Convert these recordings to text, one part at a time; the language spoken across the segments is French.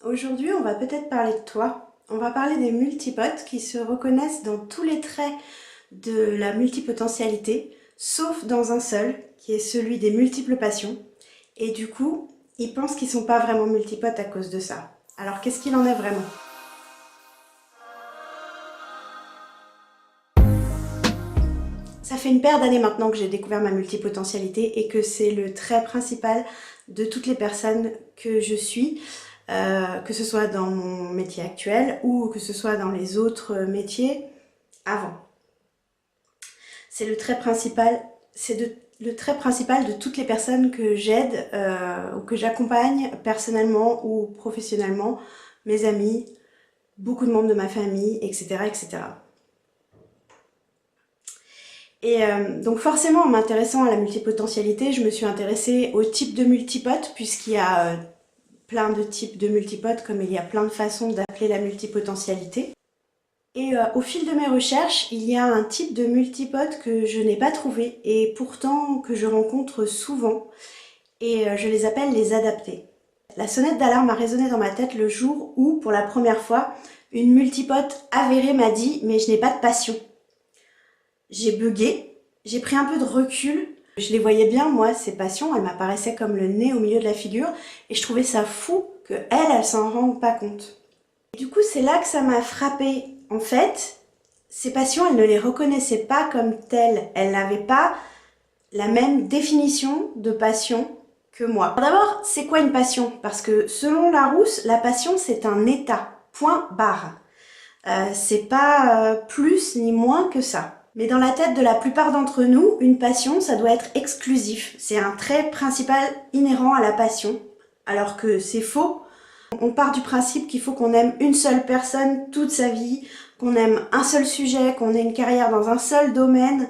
Aujourd'hui, on va peut-être parler de toi. On va parler des multipotes qui se reconnaissent dans tous les traits de la multipotentialité, sauf dans un seul, qui est celui des multiples passions. Et du coup, ils pensent qu'ils sont pas vraiment multipotes à cause de ça. Alors qu'est-ce qu'il en est vraiment? Ça fait une paire d'années maintenant que j'ai découvert ma multipotentialité et que c'est le trait principal de toutes les personnes que je suis, que ce soit dans mon métier actuel ou que ce soit dans les autres métiers avant. C'est le trait principal, le trait principal de toutes les personnes que j'aide ou que j'accompagne personnellement ou professionnellement, mes amis, beaucoup de membres de ma famille, etc. etc. Et donc forcément, en m'intéressant à la multipotentialité, je me suis intéressée au type de multipote, puisqu'il y a plein de types de multipotes, comme il y a plein de façons d'appeler la multipotentialité. Et au fil de mes recherches, il y a un type de multipote que je n'ai pas trouvé, et pourtant que je rencontre souvent, et je les appelle les adaptés. La sonnette d'alarme a résonné dans ma tête le jour où, pour la première fois, une multipote avérée m'a dit « mais je n'ai pas de passion ». J'ai bugué, j'ai pris un peu de recul. Je les voyais bien, moi, ces passions, elles m'apparaissaient comme le nez au milieu de la figure, et je trouvais ça fou que elle s'en rende pas compte. Et du coup, c'est là que ça m'a frappée. En fait, ces passions, elle ne les reconnaissait pas comme telles. Elle n'avait pas la même définition de passion que moi. D'abord, c'est quoi une passion? Parce que selon Larousse, la passion, c'est un état. Point barre. C'est pas plus ni moins que ça. Mais dans la tête de la plupart d'entre nous, une passion, ça doit être exclusif. C'est un trait principal inhérent à la passion, alors que c'est faux. On part du principe qu'il faut qu'on aime une seule personne toute sa vie, qu'on aime un seul sujet, qu'on ait une carrière dans un seul domaine.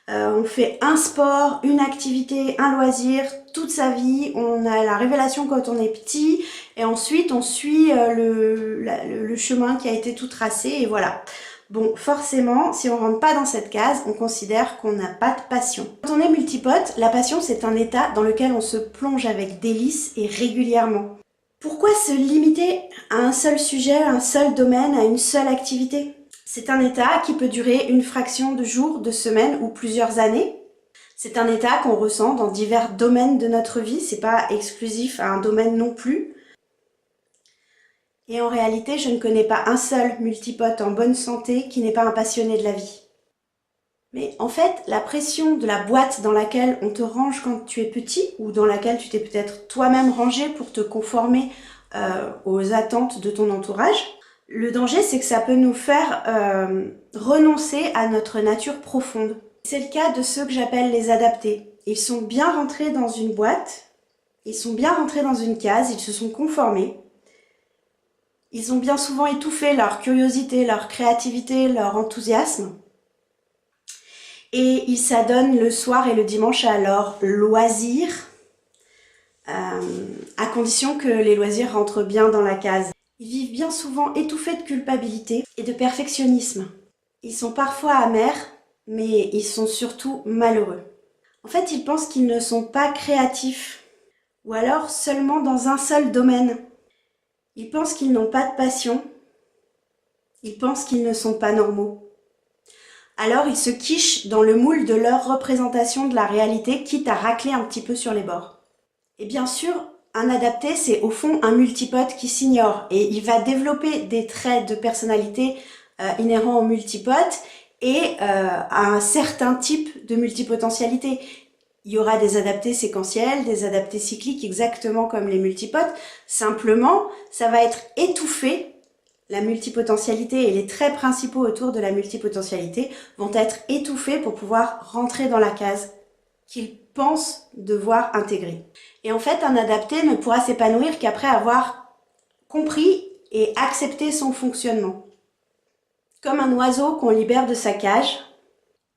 On fait un sport, une activité, un loisir toute sa vie. On a la révélation quand on est petit et ensuite on suit le chemin qui a été tout tracé et voilà. Bon, forcément, si on rentre pas dans cette case, on considère qu'on n'a pas de passion. Quand on est multipote, la passion c'est un état dans lequel on se plonge avec délice et régulièrement. Pourquoi se limiter à un seul sujet, à un seul domaine, à une seule activité? C'est un état qui peut durer une fraction de jours, de semaines ou plusieurs années. C'est un état qu'on ressent dans divers domaines de notre vie, c'est pas exclusif à un domaine non plus. Et en réalité, je ne connais pas un seul multipote en bonne santé qui n'est pas un passionné de la vie. Mais en fait, la pression de la boîte dans laquelle on te range quand tu es petit, ou dans laquelle tu t'es peut-être toi-même rangé pour te conformer aux attentes de ton entourage, le danger c'est que ça peut nous faire renoncer à notre nature profonde. C'est le cas de ceux que j'appelle les adaptés. Ils sont bien rentrés dans une boîte, ils sont bien rentrés dans une case, ils se sont conformés. Ils ont bien souvent étouffé leur curiosité, leur créativité, leur enthousiasme. Et ils s'adonnent le soir et le dimanche à leurs loisirs, à condition que les loisirs rentrent bien dans la case. Ils vivent bien souvent étouffés de culpabilité et de perfectionnisme. Ils sont parfois amers, mais ils sont surtout malheureux. En fait, ils pensent qu'ils ne sont pas créatifs, ou alors seulement dans un seul domaine. Ils pensent qu'ils n'ont pas de passion. Ils pensent qu'ils ne sont pas normaux. Alors ils se quichent dans le moule de leur représentation de la réalité, quitte à racler un petit peu sur les bords. Et bien sûr, un adapté, c'est au fond un multipote qui s'ignore et il va développer des traits de personnalité inhérents au multipote et à un certain type de multipotentialité. Il y aura des adaptés séquentiels, des adaptés cycliques, exactement comme les multipotes. Simplement, ça va être étouffé. La multipotentialité et les traits principaux autour de la multipotentialité vont être étouffés pour pouvoir rentrer dans la case qu'ils pensent devoir intégrer. Et en fait, un adapté ne pourra s'épanouir qu'après avoir compris et accepté son fonctionnement. Comme un oiseau qu'on libère de sa cage.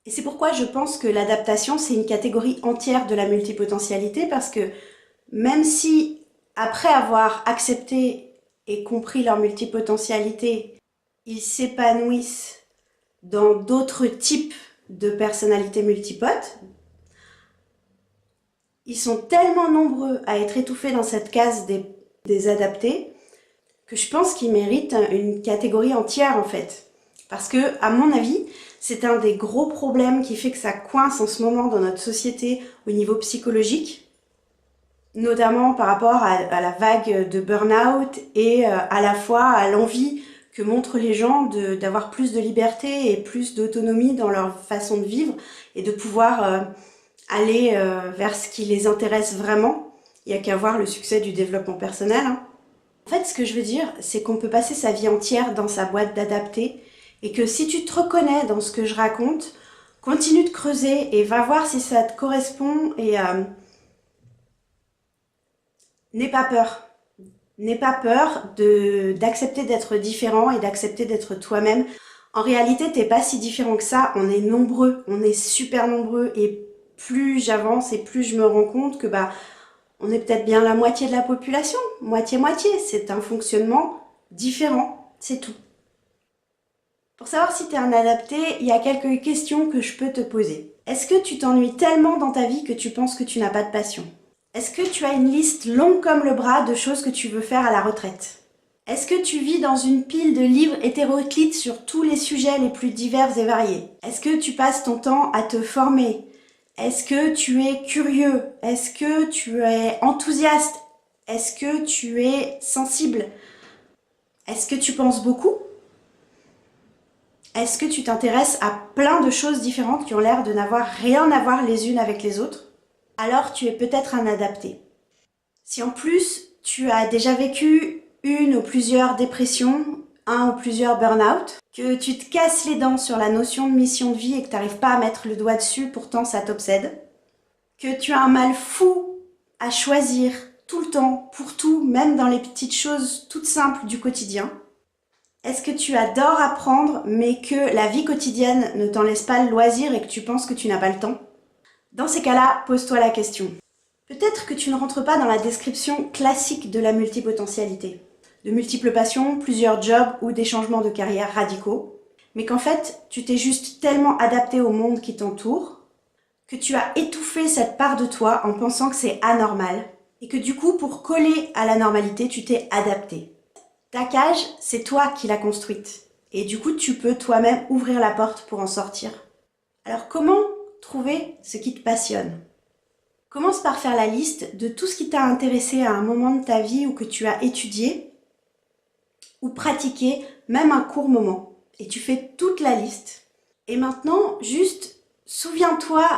Et c'est pourquoi je pense que l'adaptation, c'est une catégorie entière de la multipotentialité, parce que même si, après avoir accepté et compris leur multipotentialité, ils s'épanouissent dans d'autres types de personnalités multipotes, ils sont tellement nombreux à être étouffés dans cette case des adaptés que je pense qu'il mérite une catégorie entière en fait. Parce que, à mon avis, c'est un des gros problèmes qui fait que ça coince en ce moment dans notre société au niveau psychologique, notamment par rapport à la vague de burn-out et à la fois à l'envie que montrent les gens d'avoir plus de liberté et plus d'autonomie dans leur façon de vivre et de pouvoir aller vers ce qui les intéresse vraiment. Il n'y a qu'à voir le succès du développement personnel, hein. En fait, ce que je veux dire, c'est qu'on peut passer sa vie entière dans sa boîte d'adapté et que si tu te reconnais dans ce que je raconte, continue de creuser et va voir si ça te correspond et n'aie pas peur. N'aie pas peur d'accepter d'être différent et d'accepter d'être toi-même. En réalité, t'es pas si différent que ça, on est nombreux, on est super nombreux et plus j'avance et plus je me rends compte que on est peut-être bien la moitié de la population, moitié-moitié, c'est un fonctionnement différent, c'est tout. Pour savoir si tu es un adapté, il y a quelques questions que je peux te poser. Est-ce que tu t'ennuies tellement dans ta vie que tu penses que tu n'as pas de passion? Est-ce que tu as une liste longue comme le bras de choses que tu veux faire à la retraite? Est-ce que tu vis dans une pile de livres hétéroclites sur tous les sujets les plus divers et variés? Est-ce que tu passes ton temps à te former? Est-ce que tu es curieux? Est-ce que tu es enthousiaste? Est-ce que tu es sensible? Est-ce que tu penses beaucoup? Est-ce que tu t'intéresses à plein de choses différentes qui ont l'air de n'avoir rien à voir les unes avec les autres? Alors tu es peut-être un adapté. Si en plus tu as déjà vécu une ou plusieurs dépressions, un ou plusieurs burn-out, que tu te casses les dents sur la notion de mission de vie et que tu n'arrives pas à mettre le doigt dessus, pourtant ça t'obsède, que tu as un mal fou à choisir tout le temps, pour tout, même dans les petites choses toutes simples du quotidien. Est-ce que tu adores apprendre, mais que la vie quotidienne ne t'en laisse pas le loisir et que tu penses que tu n'as pas le temps? Dans ces cas-là, pose-toi la question. Peut-être que tu ne rentres pas dans la description classique de la multipotentialité, de multiples passions, plusieurs jobs ou des changements de carrière radicaux, mais qu'en fait, tu t'es juste tellement adapté au monde qui t'entoure, que tu as étouffé cette part de toi en pensant que c'est anormal, et que du coup, pour coller à la normalité, tu t'es adapté. Ta cage, c'est toi qui l'as construite, et du coup, tu peux toi-même ouvrir la porte pour en sortir. Alors comment trouver ce qui te passionne? Commence par faire la liste de tout ce qui t'a intéressé à un moment de ta vie ou que tu as étudié ou pratiqué, même un court moment. Et tu fais toute la liste. Et maintenant, juste souviens-toi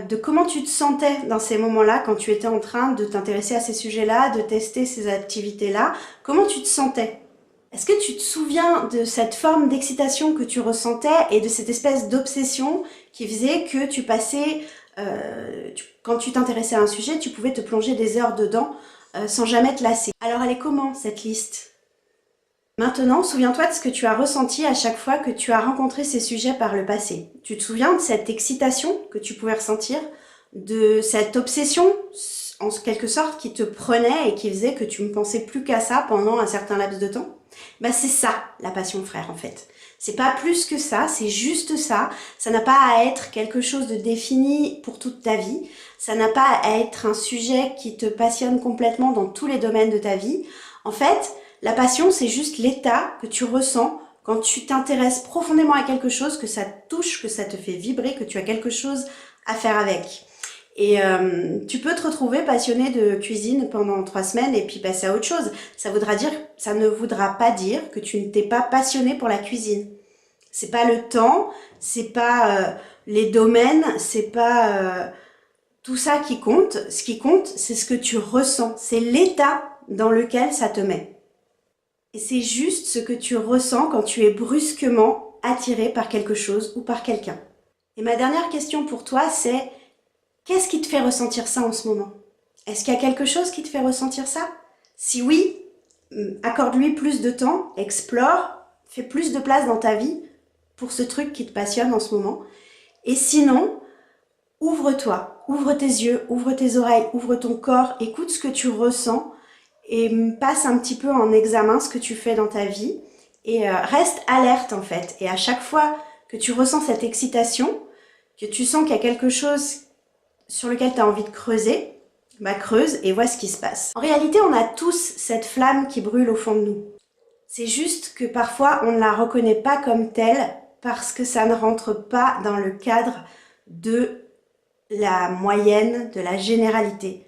de comment tu te sentais dans ces moments-là quand tu étais en train de t'intéresser à ces sujets-là, de tester ces activités-là. Comment tu te sentais? Est-ce que tu te souviens de cette forme d'excitation que tu ressentais et de cette espèce d'obsession qui faisait que tu passais... quand tu t'intéressais à un sujet, tu pouvais te plonger des heures dedans sans jamais te lasser. Alors elle est comment cette liste? Maintenant, souviens-toi de ce que tu as ressenti à chaque fois que tu as rencontré ces sujets par le passé. Tu te souviens de cette excitation que tu pouvais ressentir, de cette obsession en quelque sorte qui te prenait et qui faisait que tu ne pensais plus qu'à ça pendant un certain laps de temps? C'est ça la passion, frère, en fait. C'est pas plus que ça, c'est juste ça. Ça n'a pas à être quelque chose de défini pour toute ta vie. Ça n'a pas à être un sujet qui te passionne complètement dans tous les domaines de ta vie. En fait, la passion, c'est juste l'état que tu ressens quand tu t'intéresses profondément à quelque chose, que ça te touche, que ça te fait vibrer, que tu as quelque chose à faire avec. Et tu peux te retrouver passionné de cuisine pendant 3 semaines et puis passer à autre chose. Ça ne voudra pas dire que tu ne t'es pas passionné pour la cuisine. C'est pas le temps, c'est pas les domaines, c'est pas tout ça qui compte. Ce qui compte, c'est ce que tu ressens. C'est l'état dans lequel ça te met. Et c'est juste ce que tu ressens quand tu es brusquement attiré par quelque chose ou par quelqu'un. Et ma dernière question pour toi, c'est: qu'est-ce qui te fait ressentir ça en ce moment? Est-ce qu'il y a quelque chose qui te fait ressentir ça? Si oui, accorde-lui plus de temps, explore, fais plus de place dans ta vie pour ce truc qui te passionne en ce moment. Et sinon, ouvre-toi, ouvre tes yeux, ouvre tes oreilles, ouvre ton corps, écoute ce que tu ressens et passe un petit peu en examen ce que tu fais dans ta vie et reste alerte en fait. Et à chaque fois que tu ressens cette excitation, que tu sens qu'il y a quelque chose sur lequel tu as envie de creuser, creuse et vois ce qui se passe. En réalité, on a tous cette flamme qui brûle au fond de nous. C'est juste que parfois on ne la reconnaît pas comme telle parce que ça ne rentre pas dans le cadre de la moyenne, de la généralité.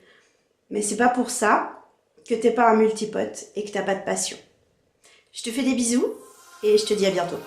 Mais c'est pas pour ça que t'es pas un multipote et que t'as pas de passion. Je te fais des bisous et je te dis à bientôt.